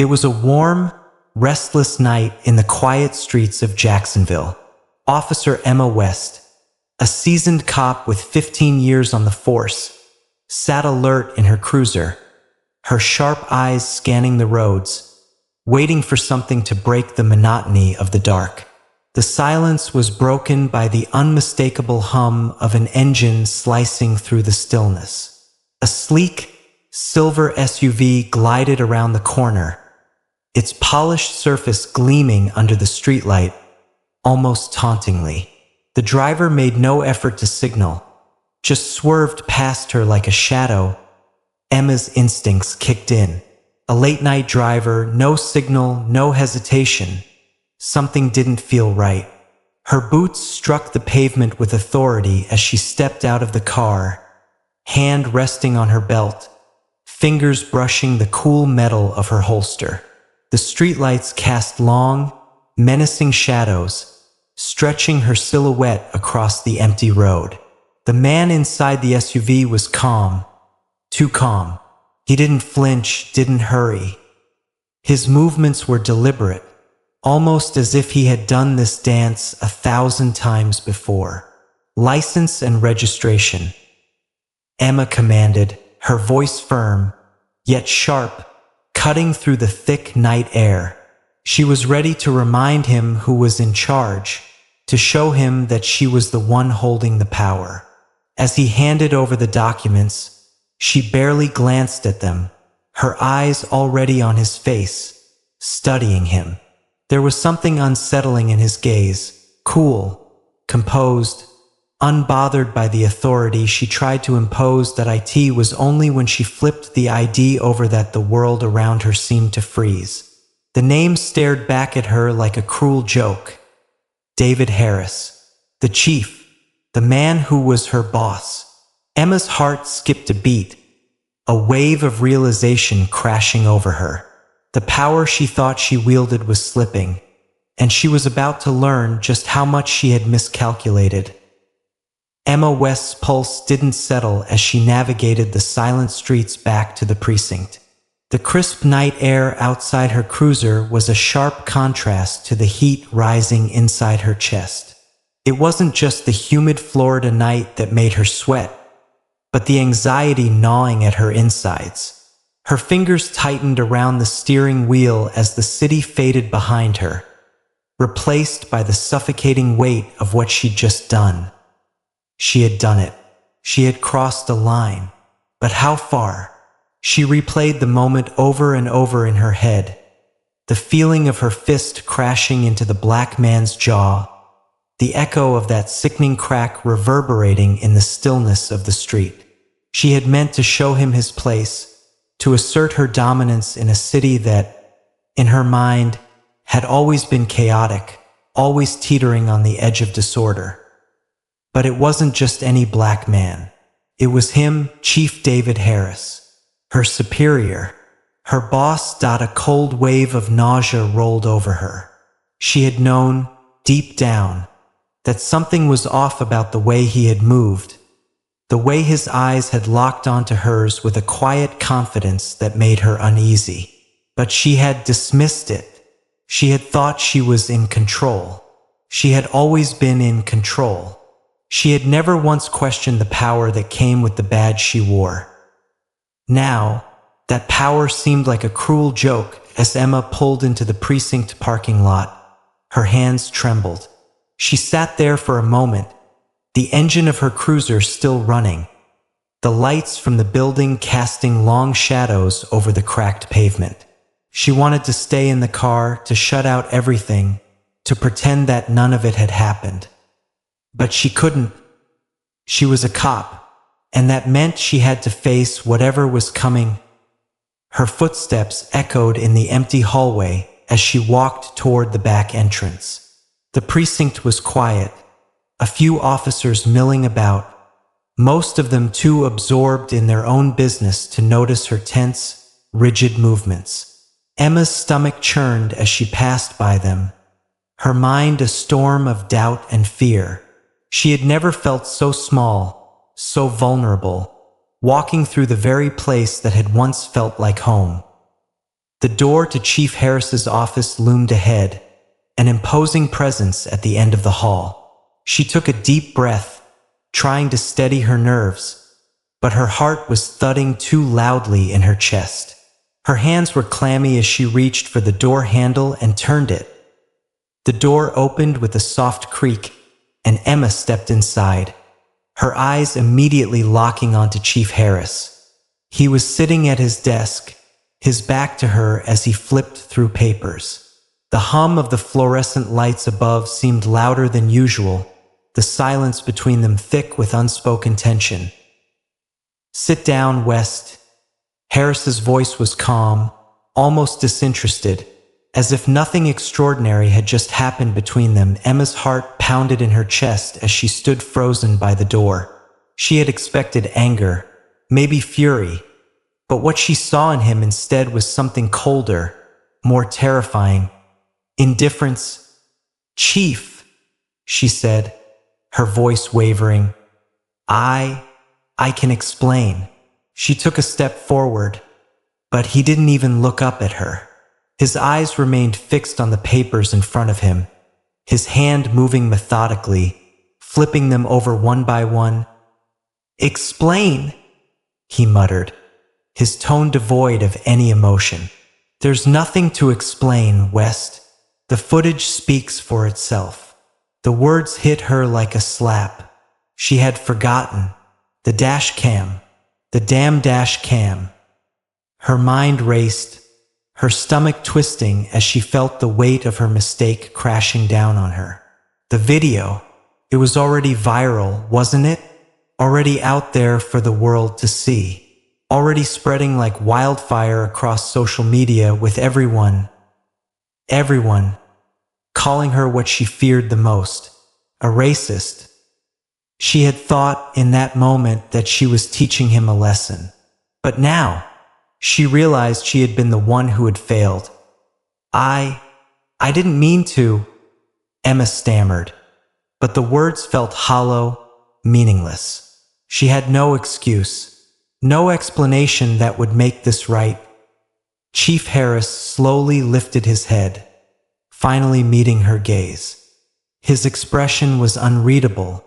It was a warm, restless night in the quiet streets of Jacksonville. Officer Emma West, a seasoned cop with 15 years on the force, sat alert in her cruiser, her sharp eyes scanning the roads, waiting for something to break the monotony of the dark. The silence was broken by the unmistakable hum of an engine slicing through the stillness. A sleek, silver SUV glided around the corner, its polished surface gleaming under the streetlight, almost tauntingly. The driver made no effort to signal, just swerved past her like a shadow. Emma's instincts kicked in. A late-night driver, no signal, no hesitation. Something didn't feel right. Her boots struck the pavement with authority as she stepped out of the car, hand resting on her belt, fingers brushing the cool metal of her holster. The streetlights cast long, menacing shadows, stretching her silhouette across the empty road. The man inside the SUV was calm, too calm. He didn't flinch, didn't hurry. His movements were deliberate, almost as if he had done this dance 1,000 times before. License and registration, Emma commanded, her voice firm, yet sharp, cutting through the thick night air. She was ready to remind him who was in charge, to show him that she was the one holding the power. As he handed over the documents, she barely glanced at them, her eyes already on his face, studying him. There was something unsettling in his gaze, cool, composed, unbothered by the authority she tried to impose. That it was only when she flipped the ID over that the world around her seemed to freeze. The name stared back at her like a cruel joke. David Harris, the chief, the man who was her boss. Emma's heart skipped a beat, a wave of realization crashing over her. The power she thought she wielded was slipping, and she was about to learn just how much she had miscalculated. Emma West's pulse didn't settle as she navigated the silent streets back to the precinct. The crisp night air outside her cruiser was a sharp contrast to the heat rising inside her chest. It wasn't just the humid Florida night that made her sweat, but the anxiety gnawing at her insides. Her fingers tightened around the steering wheel as the city faded behind her, replaced by the suffocating weight of what she'd just done. She had done it. She had crossed a line. But how far? She replayed the moment over and over in her head, the feeling of her fist crashing into the black man's jaw, the echo of that sickening crack reverberating in the stillness of the street. She had meant to show him his place, to assert her dominance in a city that, in her mind, had always been chaotic, always teetering on the edge of disorder. But it wasn't just any black man. It was him, Chief David Harris, her superior, her boss. A cold wave of nausea rolled over her. She had known, deep down, that something was off about the way he had moved, the way his eyes had locked onto hers with a quiet confidence that made her uneasy. But she had dismissed it. She had thought she was in control. She had always been in control. She had never once questioned the power that came with the badge she wore. Now, that power seemed like a cruel joke as Emma pulled into the precinct parking lot. Her hands trembled. She sat there for a moment, the engine of her cruiser still running, the lights from the building casting long shadows over the cracked pavement. She wanted to stay in the car, to shut out everything, to pretend that none of it had happened. But she couldn't. She was a cop, and that meant she had to face whatever was coming. Her footsteps echoed in the empty hallway as she walked toward the back entrance. The precinct was quiet, a few officers milling about, most of them too absorbed in their own business to notice her tense, rigid movements. Emma's stomach churned as she passed by them, her mind a storm of doubt and fear. She had never felt so small, so vulnerable, walking through the very place that had once felt like home. The door to Chief Harris's office loomed ahead, an imposing presence at the end of the hall. She took a deep breath, trying to steady her nerves, but her heart was thudding too loudly in her chest. Her hands were clammy as she reached for the door handle and turned it. The door opened with a soft creak, and Emma stepped inside, her eyes immediately locking onto Chief Harris. He was sitting at his desk, his back to her as he flipped through papers. The hum of the fluorescent lights above seemed louder than usual, the silence between them thick with unspoken tension. "Sit down, West." Harris's voice was calm, almost disinterested, as if nothing extraordinary had just happened between them. Emma's heart pounded in her chest as she stood frozen by the door. She had expected anger, maybe fury, but what she saw in him instead was something colder, more terrifying. Indifference. "Chief," she said, her voice wavering. I can explain." She took a step forward, but he didn't even look up at her. His eyes remained fixed on the papers in front of him, his hand moving methodically, flipping them over one by one. "Explain," he muttered, his tone devoid of any emotion. "There's nothing to explain, West. The footage speaks for itself." The words hit her like a slap. She had forgotten. The dash cam. The damn dash cam. Her mind raced, her stomach twisting as she felt the weight of her mistake crashing down on her. The video, it was already viral, wasn't it? Already out there for the world to see. Already spreading like wildfire across social media with everyone calling her what she feared the most, a racist. She had thought in that moment that she was teaching him a lesson. But now, she realized she had been the one who had failed. I didn't mean to," Emma stammered, but the words felt hollow, meaningless. She had no excuse, no explanation that would make this right. Chief Harris slowly lifted his head, finally meeting her gaze. His expression was unreadable,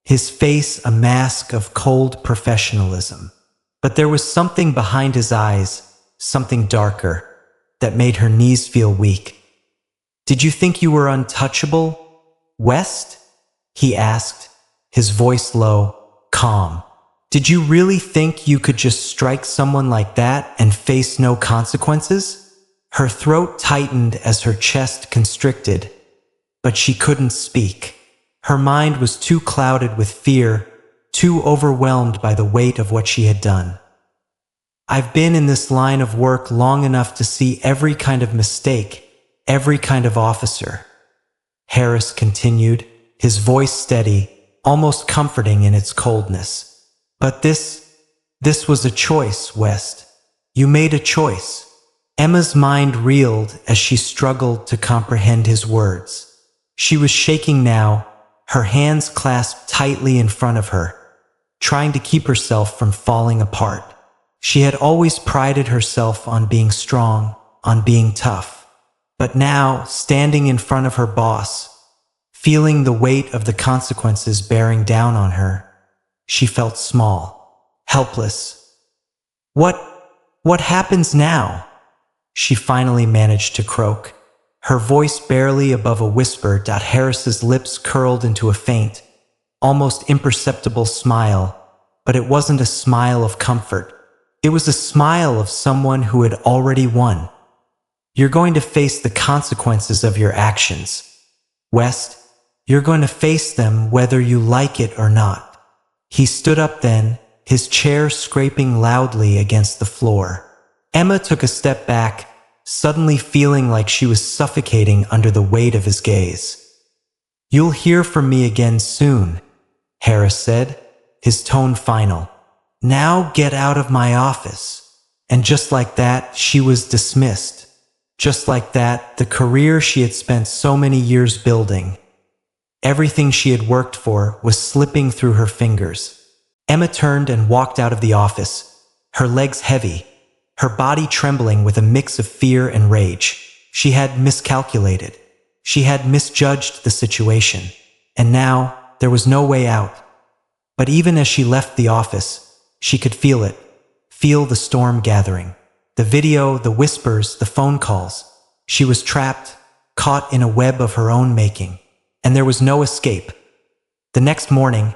his face a mask of cold professionalism. But there was something behind his eyes, something darker, that made her knees feel weak. "Did you think you were untouchable, West?" he asked, his voice low, calm. "Did you really think you could just strike someone like that and face no consequences?" Her throat tightened as her chest constricted, but she couldn't speak. Her mind was too clouded with fear, too overwhelmed by the weight of what she had done. "I've been in this line of work long enough to see every kind of mistake, every kind of officer," Harris continued, his voice steady, almost comforting in its coldness. "But this was a choice, West. You made a choice." Emma's mind reeled as she struggled to comprehend his words. She was shaking now, her hands clasped tightly in front of her, trying to keep herself from falling apart. She had always prided herself on being strong, on being tough. But now, standing in front of her boss, feeling the weight of the consequences bearing down on her, she felt small, helpless. What happens now?" she finally managed to croak, her voice barely above a whisper. Harris's lips curled into a faint, almost imperceptible smile, but it wasn't a smile of comfort. It was a smile of someone who had already won. "You're going to face the consequences of your actions, West. You're going to face them whether you like it or not." He stood up then, his chair scraping loudly against the floor. Emma took a step back, suddenly feeling like she was suffocating under the weight of his gaze. "You'll hear from me again soon," Harris said, his tone final. "Now get out of my office." And just like that, she was dismissed. Just like that, the career she had spent so many years building, everything she had worked for, was slipping through her fingers. Emma turned and walked out of the office, her legs heavy, her body trembling with a mix of fear and rage. She had miscalculated. She had misjudged the situation. And now, there was no way out. But even as she left the office, she could feel it. Feel the storm gathering. The video, the whispers, the phone calls. She was trapped, caught in a web of her own making. And there was no escape. The next morning,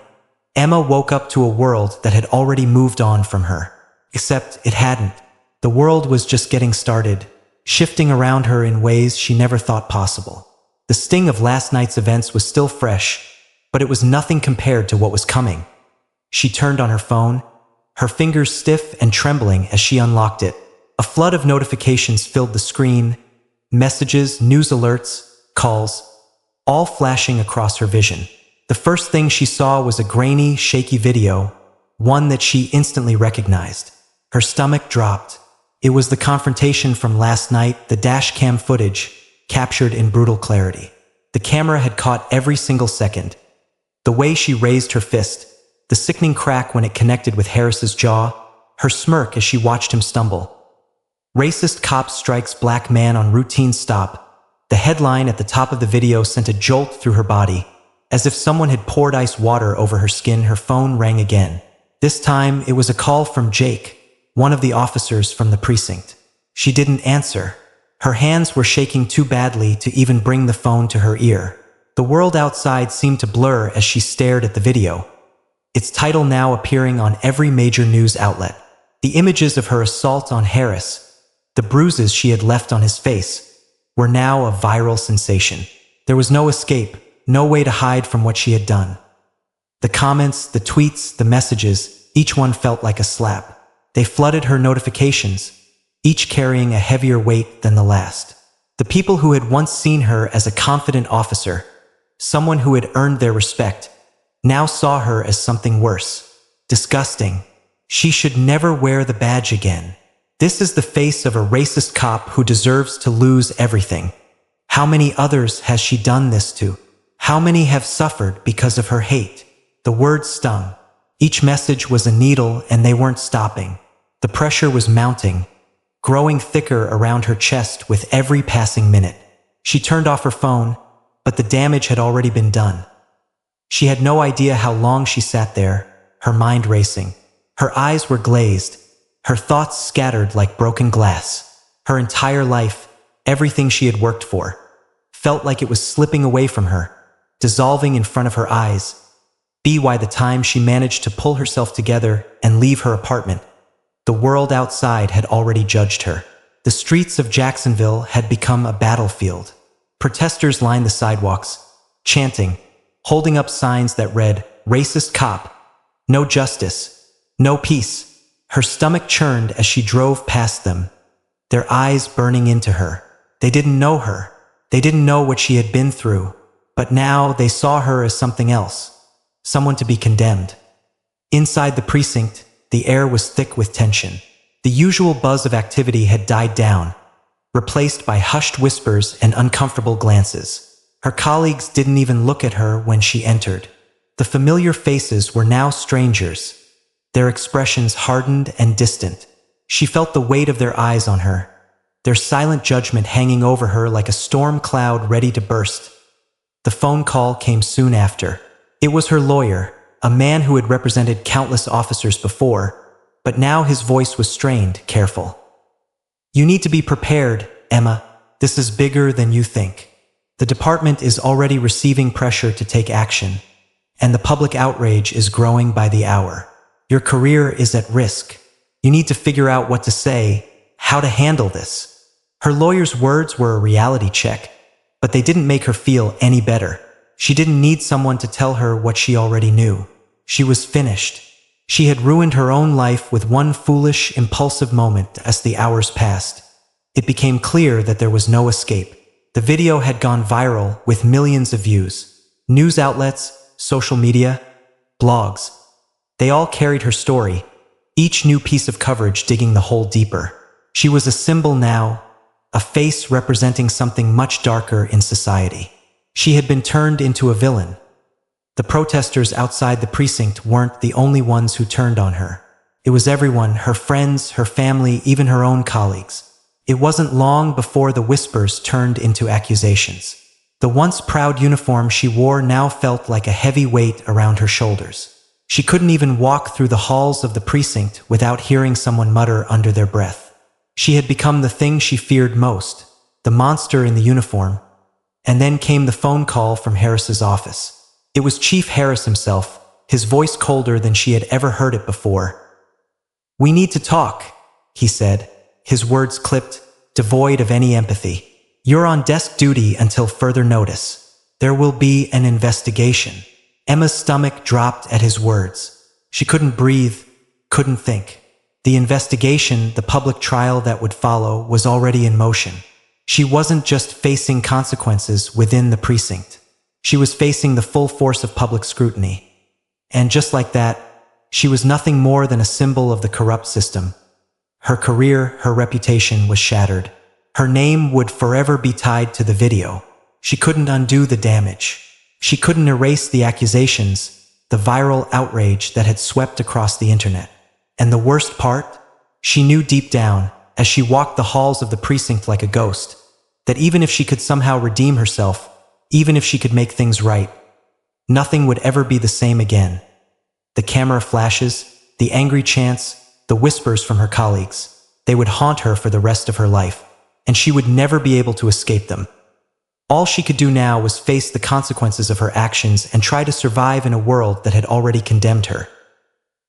Emma woke up to a world that had already moved on from her. Except it hadn't. The world was just getting started, shifting around her in ways she never thought possible. The sting of last night's events was still fresh, but it was nothing compared to what was coming. She turned on her phone, her fingers stiff and trembling as she unlocked it. A flood of notifications filled the screen, messages, news alerts, calls, all flashing across her vision. The first thing she saw was a grainy, shaky video, one that she instantly recognized. Her stomach dropped. It was the confrontation from last night, the dash cam footage, captured in brutal clarity. The camera had caught every single second. The way she raised her fist, the sickening crack when it connected with Harris's jaw, her smirk as she watched him stumble. Racist cop strikes black man on routine stop. The headline at the top of the video sent a jolt through her body. As if someone had poured ice water over her skin, her phone rang again. This time, it was a call from Jake, one of the officers from the precinct. She didn't answer. Her hands were shaking too badly to even bring the phone to her ear. The world outside seemed to blur as she stared at the video, its title now appearing on every major news outlet. The images of her assault on Harris, the bruises she had left on his face, were now a viral sensation. There was no escape, no way to hide from what she had done. The comments, the tweets, the messages, each one felt like a slap. They flooded her notifications, each carrying a heavier weight than the last. The people who had once seen her as a confident officer, someone who had earned their respect, now saw her as something worse. Disgusting. She should never wear the badge again. This is the face of a racist cop who deserves to lose everything. How many others has she done this to? How many have suffered because of her hate? The words stung. Each message was a needle and they weren't stopping. The pressure was mounting, growing thicker around her chest with every passing minute. She turned off her phone, but the damage had already been done. She had no idea how long she sat there, her mind racing. Her eyes were glazed, her thoughts scattered like broken glass. Her entire life, everything she had worked for, felt like it was slipping away from her, dissolving in front of her eyes. By the time she managed to pull herself together and leave her apartment, the world outside had already judged her. The streets of Jacksonville had become a battlefield. Protesters lined the sidewalks, chanting, holding up signs that read, "Racist cop, no justice, no peace." Her stomach churned as she drove past them, their eyes burning into her. They didn't know her. They didn't know what she had been through. But now they saw her as something else, someone to be condemned. Inside the precinct, the air was thick with tension. The usual buzz of activity had died down, replaced by hushed whispers and uncomfortable glances. Her colleagues didn't even look at her when she entered. The familiar faces were now strangers, their expressions hardened and distant. She felt the weight of their eyes on her, their silent judgment hanging over her like a storm cloud ready to burst. The phone call came soon after. It was her lawyer, a man who had represented countless officers before, but now his voice was strained, careful. "You need to be prepared, Emma. This is bigger than you think. The department is already receiving pressure to take action, and the public outrage is growing by the hour. Your career is at risk. You need to figure out what to say, how to handle this." Her lawyer's words were a reality check, but they didn't make her feel any better. She didn't need someone to tell her what she already knew. She was finished. She had ruined her own life with one foolish, impulsive moment as the hours passed. It became clear that there was no escape. The video had gone viral with millions of views. News outlets, social media, blogs. They all carried her story, each new piece of coverage digging the hole deeper. She was a symbol now, a face representing something much darker in society. She had been turned into a villain. The protesters outside the precinct weren't the only ones who turned on her. It was everyone, her friends, her family, even her own colleagues. It wasn't long before the whispers turned into accusations. The once proud uniform she wore now felt like a heavy weight around her shoulders. She couldn't even walk through the halls of the precinct without hearing someone mutter under their breath. She had become the thing she feared most, the monster in the uniform. And then came the phone call from Harris's office. It was Chief Harris himself, his voice colder than she had ever heard it before. "We need to talk," he said, his words clipped, devoid of any empathy. "You're on desk duty until further notice. There will be an investigation." Emma's stomach dropped at his words. She couldn't breathe, couldn't think. The investigation, the public trial that would follow, was already in motion. She wasn't just facing consequences within the precinct. She was facing the full force of public scrutiny. And just like that, she was nothing more than a symbol of the corrupt system. Her career, her reputation was shattered. Her name would forever be tied to the video. She couldn't undo the damage. She couldn't erase the accusations, the viral outrage that had swept across the internet. And the worst part? She knew deep down, as she walked the halls of the precinct like a ghost, that even if she could somehow redeem herself, even if she could make things right, nothing would ever be the same again. The camera flashes, the angry chants, the whispers from her colleagues, they would haunt her for the rest of her life, and she would never be able to escape them. All she could do now was face the consequences of her actions and try to survive in a world that had already condemned her.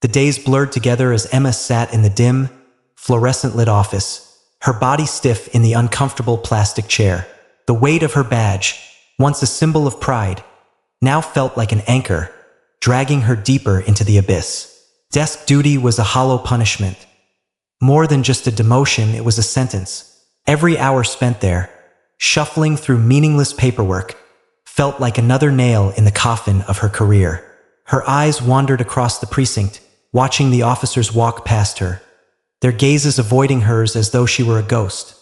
The days blurred together as Emma sat in the dim, fluorescent-lit office, her body stiff in the uncomfortable plastic chair. The weight of her badge, once a symbol of pride, now felt like an anchor, dragging her deeper into the abyss. Desk duty was a hollow punishment. More than just a demotion, it was a sentence. Every hour spent there, shuffling through meaningless paperwork, felt like another nail in the coffin of her career. Her eyes wandered across the precinct, watching the officers walk past her, their gazes avoiding hers as though she were a ghost,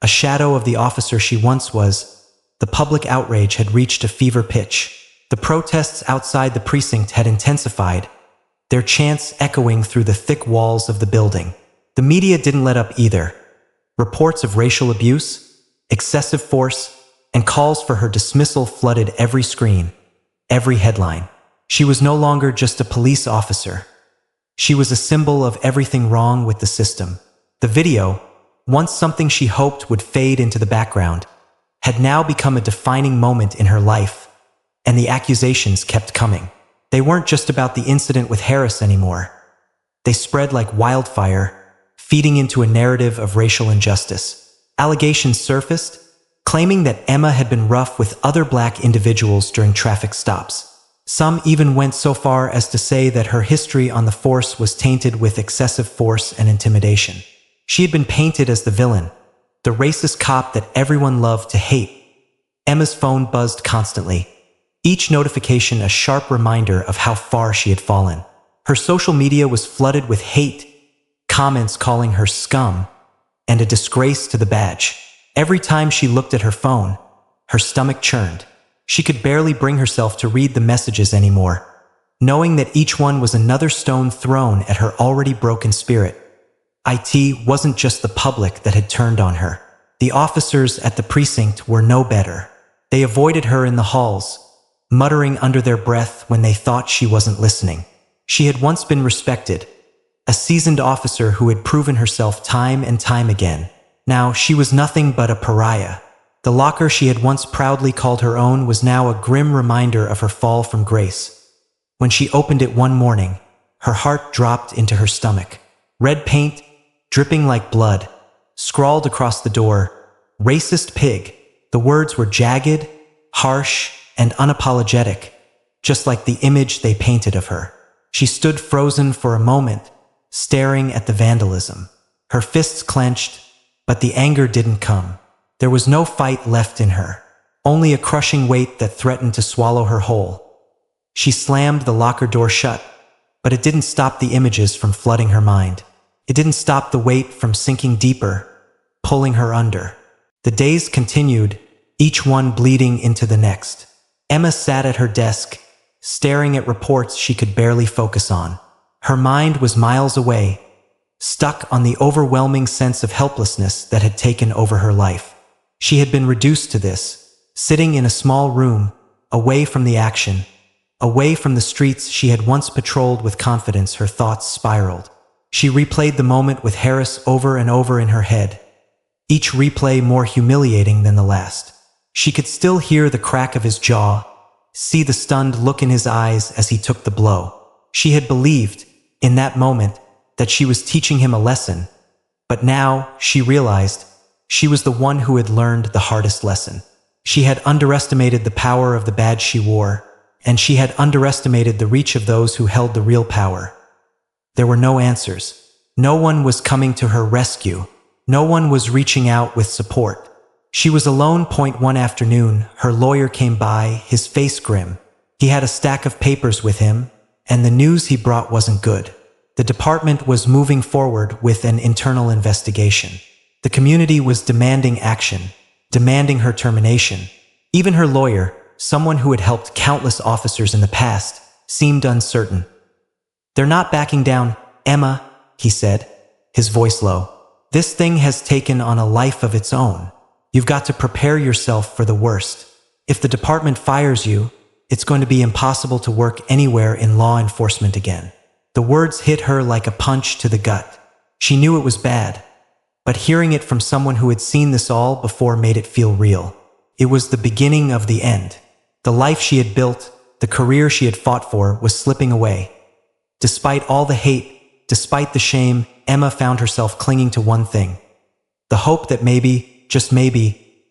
a shadow of the officer she once was. The public outrage had reached a fever pitch. The protests outside the precinct had intensified, their chants echoing through the thick walls of the building. The media didn't let up either. Reports of racial abuse, excessive force, and calls for her dismissal flooded every screen, every headline. She was no longer just a police officer. She was a symbol of everything wrong with the system. The video, once something she hoped would fade into the background, had now become a defining moment in her life, and the accusations kept coming. They weren't just about the incident with Harris anymore. They spread like wildfire, feeding into a narrative of racial injustice. Allegations surfaced, claiming that Emma had been rough with other black individuals during traffic stops. Some even went so far as to say that her history on the force was tainted with excessive force and intimidation. She had been painted as the villain, the racist cop that everyone loved to hate. Emma's phone buzzed constantly, each notification a sharp reminder of how far she had fallen. Her social media was flooded with hate, comments calling her scum, and a disgrace to the badge. Every time she looked at her phone, her stomach churned. She could barely bring herself to read the messages anymore, knowing that each one was another stone thrown at her already broken spirit. It wasn't just the public that had turned on her. The officers at the precinct were no better. They avoided her in the halls, muttering under their breath when they thought she wasn't listening. She had once been respected, a seasoned officer who had proven herself time and time again. Now she was nothing but a pariah. The locker she had once proudly called her own was now a grim reminder of her fall from grace. When she opened it one morning, her heart dropped into her stomach. Red paint, dripping like blood, scrawled across the door, "Racist pig." The words were jagged, harsh, and unapologetic, just like the image they painted of her. She stood frozen for a moment, staring at the vandalism. Her fists clenched, but the anger didn't come. There was no fight left in her, only a crushing weight that threatened to swallow her whole. She slammed the locker door shut, but it didn't stop the images from flooding her mind. It didn't stop the weight from sinking deeper, pulling her under. The days continued, each one bleeding into the next. Emma sat at her desk, staring at reports she could barely focus on. Her mind was miles away, stuck on the overwhelming sense of helplessness that had taken over her life. She had been reduced to this, sitting in a small room, away from the action, away from the streets she had once patrolled with confidence. Her thoughts spiraled. She replayed the moment with Harris over and over in her head, each replay more humiliating than the last. She could still hear the crack of his jaw, see the stunned look in his eyes as he took the blow. She had believed, in that moment, that she was teaching him a lesson, but now she realized she was the one who had learned the hardest lesson. She had underestimated the power of the badge she wore, and she had underestimated the reach of those who held the real power. There were no answers. No one was coming to her rescue. No one was reaching out with support. She was alone. One afternoon, her lawyer came by, his face grim. He had a stack of papers with him, and the news he brought wasn't good. The department was moving forward with an internal investigation. The community was demanding action, demanding her termination. Even her lawyer, someone who had helped countless officers in the past, seemed uncertain. "They're not backing down, Emma," he said, his voice low. "This thing has taken on a life of its own. You've got to prepare yourself for the worst. If the department fires you, it's going to be impossible to work anywhere in law enforcement again." The words hit her like a punch to the gut. She knew it was bad, but hearing it from someone who had seen this all before made it feel real. It was the beginning of the end. The life she had built, the career she had fought for, was slipping away. Despite all the hate, despite the shame, Emma found herself clinging to one thing: the hope that maybe, just maybe,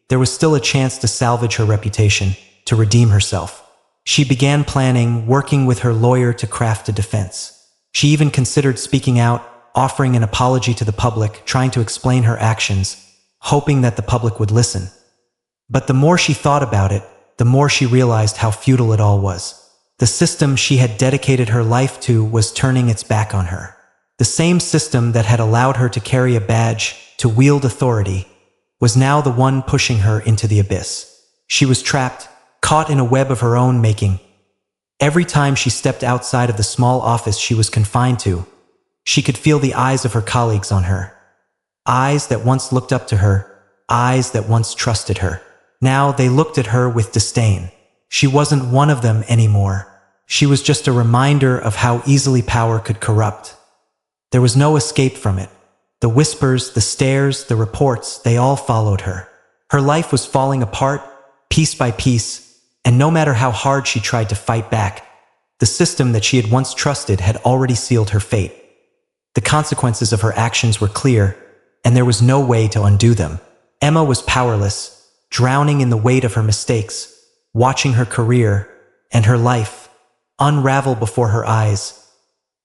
there was still a chance to salvage her reputation, to redeem herself. She began planning, working with her lawyer to craft a defense. She even considered speaking out, offering an apology to the public, trying to explain her actions, hoping that the public would listen. But the more she thought about it, the more she realized how futile it all was. The system she had dedicated her life to was turning its back on her. The same system that had allowed her to carry a badge, to wield authority, was now the one pushing her into the abyss. She was trapped, caught in a web of her own making. Every time she stepped outside of the small office she was confined to, she could feel the eyes of her colleagues on her. Eyes that once looked up to her, eyes that once trusted her. Now they looked at her with disdain. She wasn't one of them anymore. She was just a reminder of how easily power could corrupt. There was no escape from it. The whispers, the stares, the reports, they all followed her. Her life was falling apart, piece by piece, and no matter how hard she tried to fight back, the system that she had once trusted had already sealed her fate. The consequences of her actions were clear, and there was no way to undo them. Emma was powerless, drowning in the weight of her mistakes, watching her career and her life unravel before her eyes.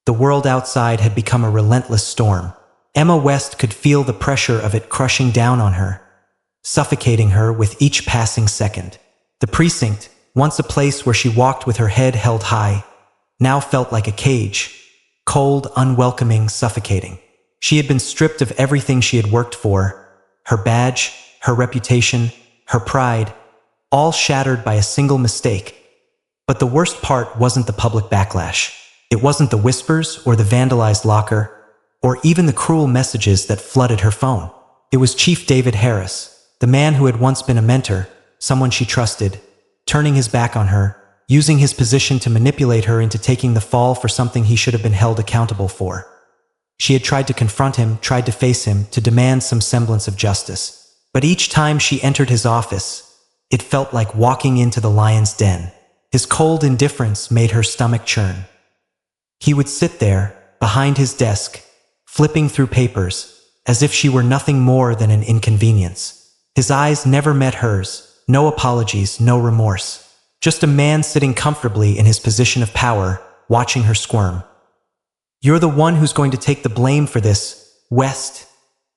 The world outside had become a relentless storm. Emma West could feel the pressure of it crushing down on her, suffocating her with each passing second. The precinct, once a place where she walked with her head held high, now felt like a cage, cold, unwelcoming, suffocating. She had been stripped of everything she had worked for, her badge, her reputation, her pride, all shattered by a single mistake. But the worst part wasn't the public backlash. It wasn't the whispers or the vandalized locker, or even the cruel messages that flooded her phone. It was Chief David Harris, the man who had once been a mentor, someone she trusted, turning his back on her, using his position to manipulate her into taking the fall for something he should have been held accountable for. She had tried to confront him, tried to face him, to demand some semblance of justice. But each time she entered his office, it felt like walking into the lion's den. His cold indifference made her stomach churn. He would sit there, behind his desk, flipping through papers, as if she were nothing more than an inconvenience. His eyes never met hers. No apologies, no remorse. Just a man sitting comfortably in his position of power, watching her squirm. "You're the one who's going to take the blame for this, West,"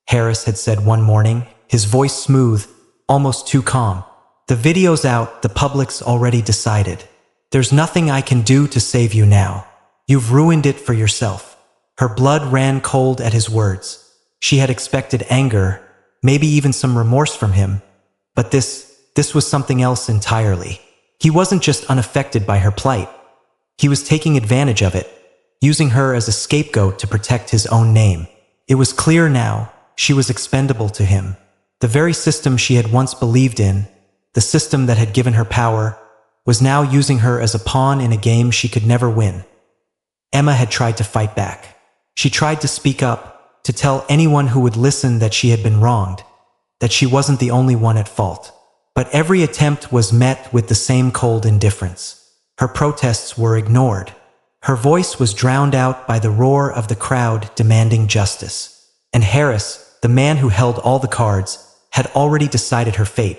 Harris had said one morning, his voice smooth, almost too calm. "The video's out, the public's already decided. There's nothing I can do to save you now. You've ruined it for yourself." Her blood ran cold at his words. She had expected anger, maybe even some remorse from him, but this was something else entirely. He wasn't just unaffected by her plight. He was taking advantage of it, using her as a scapegoat to protect his own name. It was clear now, she was expendable to him. The very system she had once believed in, the system that had given her power, was now using her as a pawn in a game she could never win. Emma had tried to fight back. She tried to speak up, to tell anyone who would listen that she had been wronged, that she wasn't the only one at fault. But every attempt was met with the same cold indifference. Her protests were ignored. Her voice was drowned out by the roar of the crowd demanding justice. And Harris, the man who held all the cards, had already decided her fate.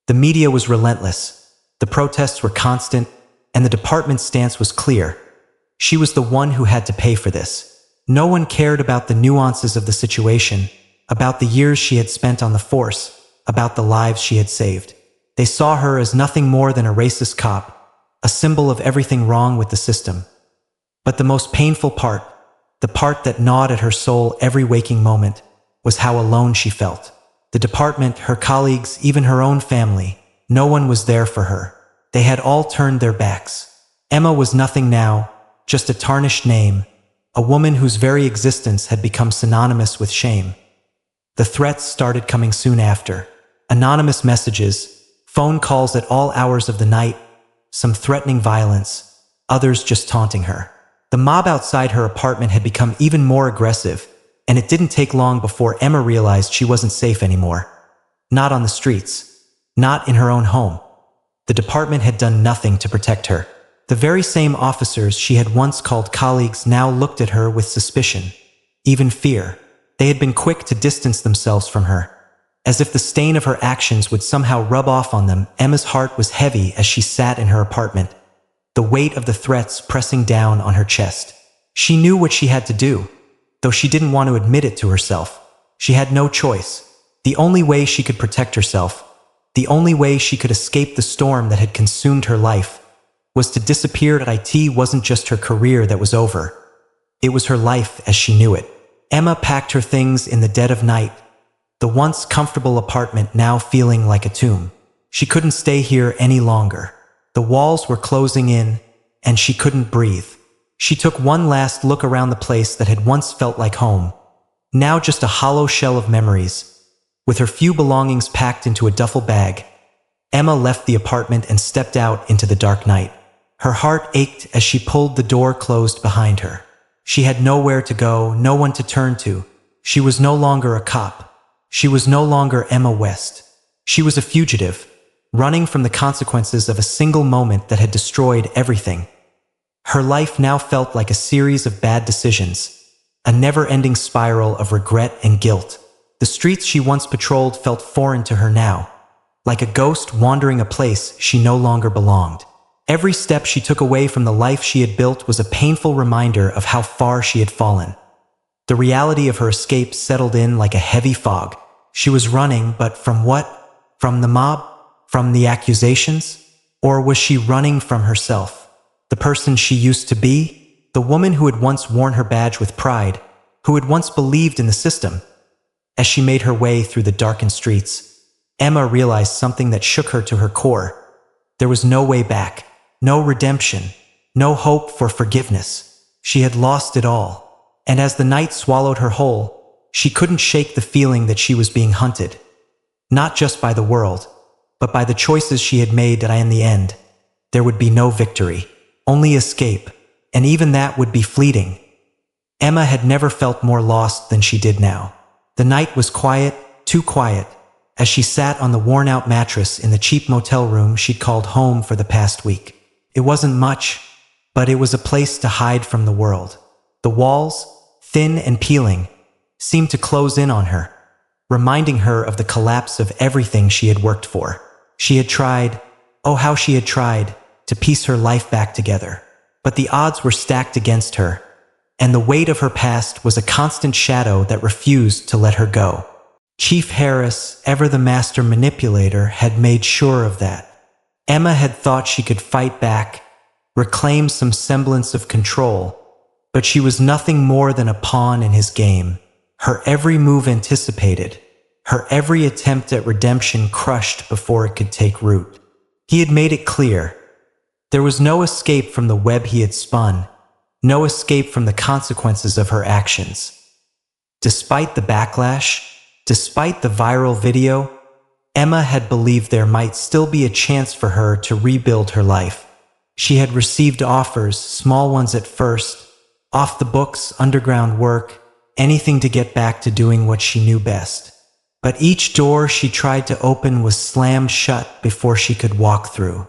The media was relentless. The protests were constant, and the department's stance was clear. She was the one who had to pay for this. No one cared about the nuances of the situation, about the years she had spent on the force, about the lives she had saved. They saw her as nothing more than a racist cop, a symbol of everything wrong with the system. But the most painful part, the part that gnawed at her soul every waking moment, was how alone she felt. The department, her colleagues, even her own family, no one was there for her. They had all turned their backs. Emma was nothing now, just a tarnished name, a woman whose very existence had become synonymous with shame. The threats started coming soon after. Anonymous messages, phone calls at all hours of the night, some threatening violence, others just taunting her. The mob outside her apartment had become even more aggressive, and it didn't take long before Emma realized she wasn't safe anymore. Not on the streets. Not in her own home. The department had done nothing to protect her. The very same officers she had once called colleagues now looked at her with suspicion, even fear. They had been quick to distance themselves from her. As if the stain of her actions would somehow rub off on them, Emma's heart was heavy as she sat in her apartment, the weight of the threats pressing down on her chest. She knew what she had to do, though she didn't want to admit it to herself. She had no choice. The only way she could protect herself, the only way she could escape the storm that had consumed her life, was to disappear. It wasn't just her career that was over. It was her life as she knew it. Emma packed her things in the dead of night, the once comfortable apartment now feeling like a tomb. She couldn't stay here any longer. The walls were closing in, and she couldn't breathe. She took one last look around the place that had once felt like home, now just a hollow shell of memories. With her few belongings packed into a duffel bag, Emma left the apartment and stepped out into the dark night. Her heart ached as she pulled the door closed behind her. She had nowhere to go, no one to turn to. She was no longer a cop. She was no longer Emma West. She was a fugitive, running from the consequences of a single moment that had destroyed everything. Her life now felt like a series of bad decisions, a never-ending spiral of regret and guilt. The streets she once patrolled felt foreign to her now, like a ghost wandering a place she no longer belonged. Every step she took away from the life she had built was a painful reminder of how far she had fallen. The reality of her escape settled in like a heavy fog. She was running, but from what? From the mob? From the accusations? Or was she running from herself? The person she used to be? The woman who had once worn her badge with pride, who had once believed in the system? As she made her way through the darkened streets, Emma realized something that shook her to her core. There was no way back, no redemption, no hope for forgiveness. She had lost it all. And as the night swallowed her whole, she couldn't shake the feeling that she was being hunted. Not just by the world, but by the choices she had made. That in the end, there would be no victory, only escape, and even that would be fleeting. Emma had never felt more lost than she did now. The night was quiet, too quiet, as she sat on the worn-out mattress in the cheap motel room she'd called home for the past week. It wasn't much, but it was a place to hide from the world. The walls, thin and peeling, seemed to close in on her, reminding her of the collapse of everything she had worked for. She had tried, oh how she had tried, to piece her life back together. But the odds were stacked against her, and the weight of her past was a constant shadow that refused to let her go. Chief Harris, ever the master manipulator, had made sure of that. Emma had thought she could fight back, reclaim some semblance of control, but she was nothing more than a pawn in his game. Her every move anticipated, her every attempt at redemption crushed before it could take root. He had made it clear. There was no escape from the web he had spun, no escape from the consequences of her actions. Despite the backlash, despite the viral video, Emma had believed there might still be a chance for her to rebuild her life. She had received offers, small ones at first, off the books, underground work, anything to get back to doing what she knew best. But each door she tried to open was slammed shut before she could walk through.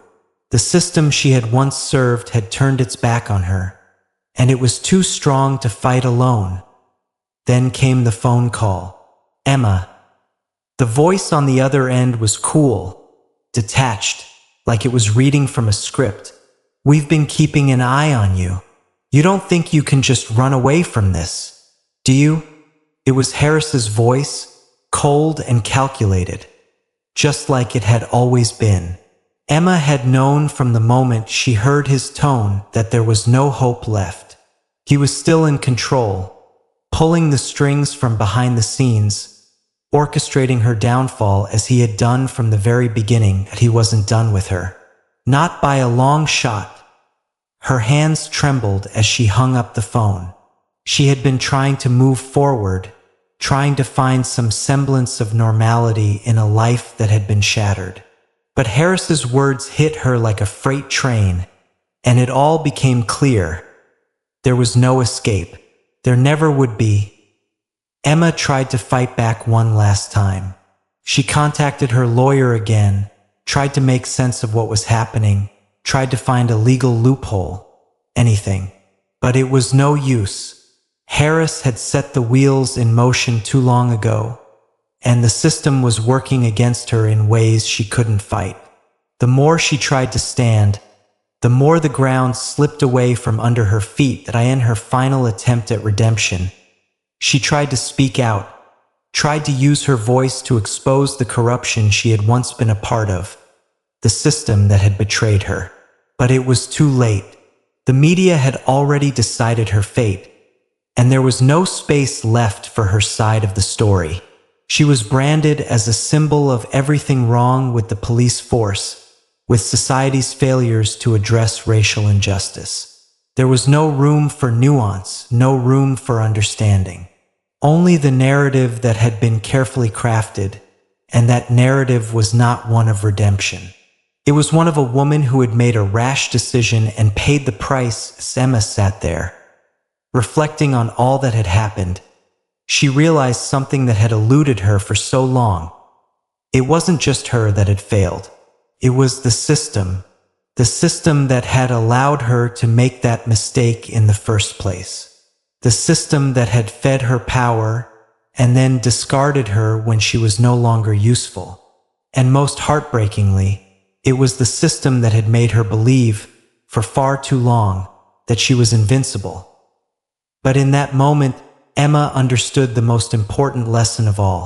The system she had once served had turned its back on her, and it was too strong to fight alone. Then came the phone call. Emma. The voice on the other end was cool, detached, like it was reading from a script. "We've been keeping an eye on you. You don't think you can just run away from this, do you?" It was Harris's voice, cold and calculated, just like it had always been. Emma had known from the moment she heard his tone that there was no hope left. He was still in control, pulling the strings from behind the scenes, orchestrating her downfall as he had done from the very beginning. That he wasn't done with her. Not by a long shot. Her hands trembled as she hung up the phone. She had been trying to move forward, trying to find some semblance of normality in a life that had been shattered. But Harris's words hit her like a freight train, and it all became clear. There was no escape. There never would be. Emma tried to fight back one last time. She contacted her lawyer again, tried to make sense of what was happening, tried to find a legal loophole, anything. But it was no use. Harris had set the wheels in motion too long ago, and the system was working against her in ways she couldn't fight. The more she tried to stand, the more the ground slipped away from under her feet. That in her final attempt at redemption, she tried to speak out, tried to use her voice to expose the corruption she had once been a part of, the system that had betrayed her. But it was too late. The media had already decided her fate, and there was no space left for her side of the story. She was branded as a symbol of everything wrong with the police force, with society's failures to address racial injustice. There was no room for nuance, no room for understanding. Only the narrative that had been carefully crafted, and that narrative was not one of redemption. It was one of a woman who had made a rash decision and paid the price. As Emma sat there, reflecting on all that had happened, she realized something that had eluded her for so long. It wasn't just her that had failed. It was the system that had allowed her to make that mistake in the first place. The system that had fed her power and then discarded her when she was no longer useful. And most heartbreakingly, it was the system that had made her believe, for far too long, that she was invincible. But in that moment, Emma understood the most important lesson of all: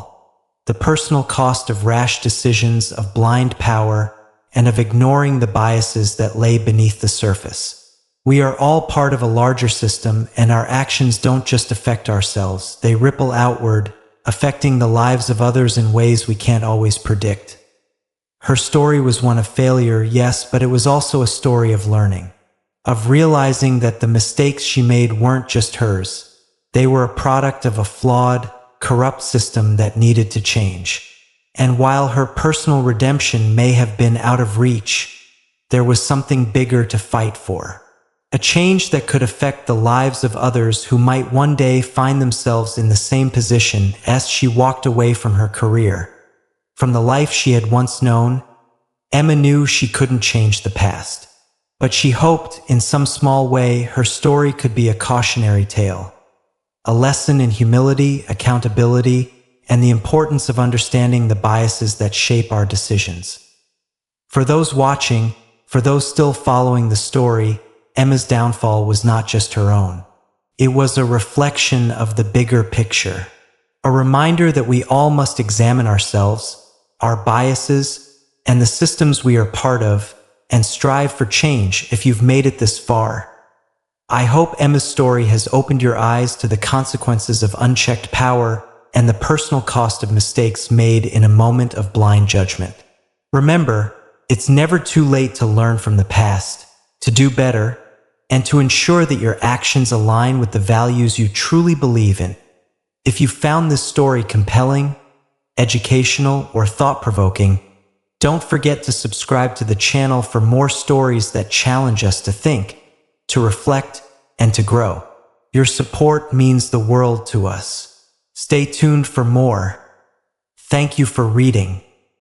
the personal cost of rash decisions, of blind power, and of ignoring the biases that lay beneath the surface. We are all part of a larger system, and our actions don't just affect ourselves, they ripple outward, affecting the lives of others in ways we can't always predict. Her story was one of failure, yes, but it was also a story of learning, of realizing that the mistakes she made weren't just hers. They were a product of a flawed, corrupt system that needed to change. And while her personal redemption may have been out of reach, there was something bigger to fight for. A change that could affect the lives of others who might one day find themselves in the same position. As she walked away from her career, from the life she had once known, Emma knew she couldn't change the past. But she hoped, in some small way, her story could be a cautionary tale. A lesson in humility, accountability, and the importance of understanding the biases that shape our decisions. For those watching, for those still following the story, Emma's downfall was not just her own. It was a reflection of the bigger picture. A reminder that we all must examine ourselves, our biases, and the systems we are part of, and strive for change. If you've made it this far, I hope Emma's story has opened your eyes to the consequences of unchecked power and the personal cost of mistakes made in a moment of blind judgment. Remember, it's never too late to learn from the past, to do better, and to ensure that your actions align with the values you truly believe in. If you found this story compelling, educational, or thought-provoking, don't forget to subscribe to the channel for more stories that challenge us to think, to reflect, and to grow. Your support means the world to us. Stay tuned for more. Thank you for reading.